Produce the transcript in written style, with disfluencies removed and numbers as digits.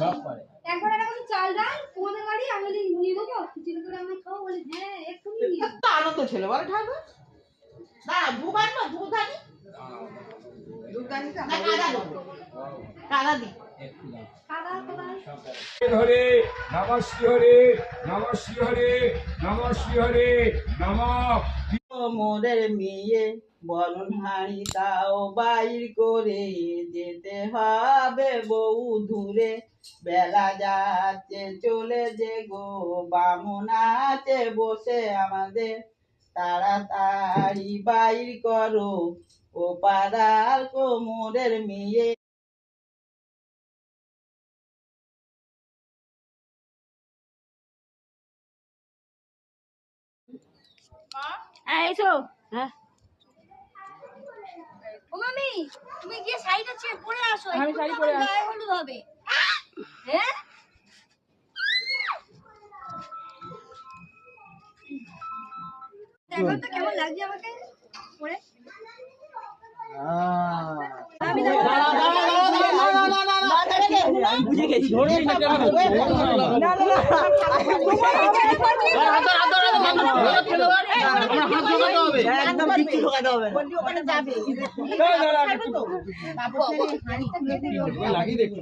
সব করে। এখন একটা কোনো চাল ডাল তোমাদের বাড়ি আমি বলি নিয়ে দেবো খিচুড়ি করে আমরা খাবো বলি হ্যাঁ এক্ষুনি নিয়ে দেবো। আনন্দ ছিল বলে ঠাকুর না দুধ আনবো দুধ আনি কাদা দি কাদা কাদা হরে নমঃ শ্রী হরে নমঃ শ্রী হরে নমঃ শ্রী হরে নমঃ। মোদের মেয়ে বলুন হাঁড়ি তাও বাইর করে যেতে হবে বউ দূরে বেলা যাচ্ছে চলে যে গো বামুন আছে বসে আমাদের তাড়াতাড়ি বাইর করো ও পাড়ার কোমরের মেয়ে। এসো হ্যাঁ ও মামি তুমি গিয়ে শাড়িটা পরে আসো আমি শাড়ি পরে আসি গায়ে হলুদ হবে হ্যাঁ দেখো তো কেমন লাগছে আমাকে পরে আমি বুঝে গেছি একদম কিছু ঢোকাতে হবে লাগিয়ে দেখো